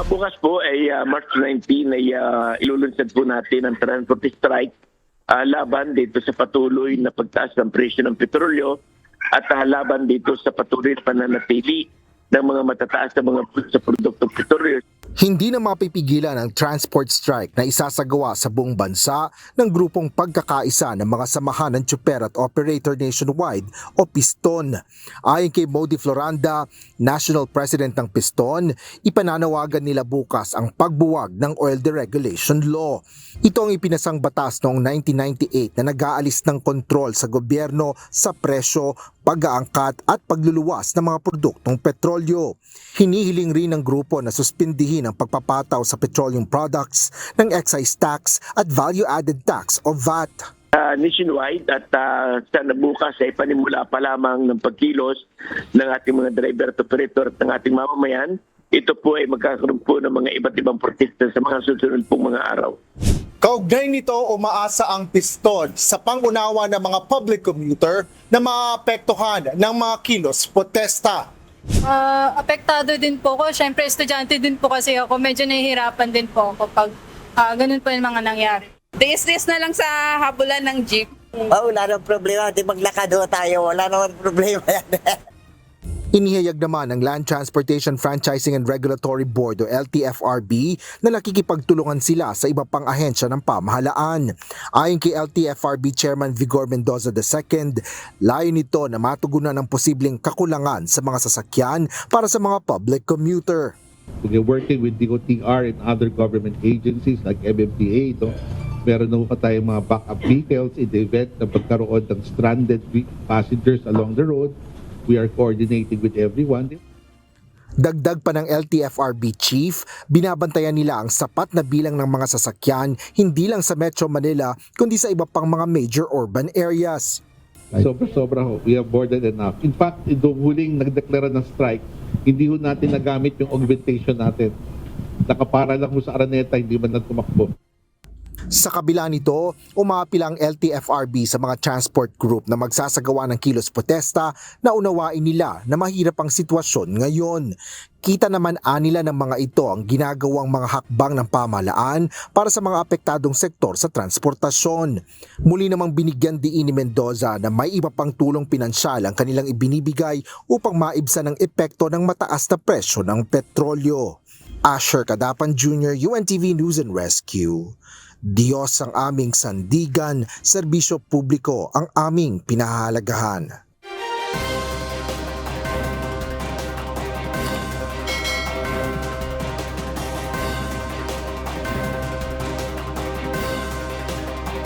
Bukas po ay March 19 ay ilulunsad po natin ang transport strike laban dito sa patuloy na pagtaas ng presyo ng petrolyo at laban dito sa patuloy na pananatili ng mga matataas na mga sa produktong petrolyo. Hindi na mapipigilan ang transport strike na isasagawa sa buong bansa ng grupong pagkakaisa ng mga samahan ng tsuper at operator nationwide o Piston. Ayon kay Modi Floranda, National President ng Piston, ipananawagan nila bukas ang pagbuwag ng oil deregulation law. Ito ang ipinasang batas noong 1998 na nag-aalis ng kontrol sa gobyerno sa presyo, pag-aangkat at pagluluwas ng mga produktong petrolyo. Hinihiling rin ng grupo na suspindihin ang pagpapataw sa petroleum products ng excise tax at value-added tax o VAT. Nationwide at sana bukas ay panimula pa lamang ng pagkilos ng ating mga driver at operator at ng ating mamamayan. Ito po ay magkakaroon po ng mga iba't ibang protesta sa mga susunod pong mga araw. Kaugnay nito, umaasa ang Piston sa pangunawa ng mga public commuter na maapektuhan ng mga kilos protesta. Apektado din po ko. Siyempre, estudyante din po kasi ako. Medyo nahihirapan din po ako pag ganun po yung mga nangyari. Tiis-tiis na lang sa habulan ng jeep. Wala nang problema. Di maglakad ho tayo. Wala nang problema yan. Inihayag naman ng Land Transportation Franchising and Regulatory Board o LTFRB na nakikipagtulungan sila sa iba pang ahensya ng pamahalaan. Ayon kay LTFRB Chairman Vigor Mendoza II, layo nito na matugunan ang posibleng kakulangan sa mga sasakyan para sa mga public commuter. We're working with DOTR and other government agencies like MMDA. Meron na pa tayong mga backup vehicles in the event na pagkaroon ng stranded passengers along the road. We are coordinating with everyone. Dagdag pa ng LTFRB chief, binabantayan nila ang sapat na bilang ng mga sasakyan hindi lang sa Metro Manila kundi sa iba pang mga major urban areas. Sobra ho. We have more than enough. In fact, itong huling nagdeklara ng strike, hindi ho natin nagamit yung augmentation natin. Nakapara lang ho sa Araneta, hindi man lang tumakbo. Sa kabila nito, umapil ang LTFRB sa mga transport group na magsasagawa ng kilos protesta na unawain nila na mahirap ang sitwasyon ngayon. Kita naman anila ng mga ito ang ginagawang mga hakbang ng pamahalaan para sa mga apektadong sektor sa transportasyon. Muli namang binigyan diin ni Mendoza na may iba pang tulong pinansyal ang kanilang ibinibigay upang maibsan ang epekto ng mataas na presyo ng petrolyo. Asher Cadapan Jr., UNTV News and Rescue. Diyos ang aming sandigan, serbisyo publiko ang aming pinahahalagahan.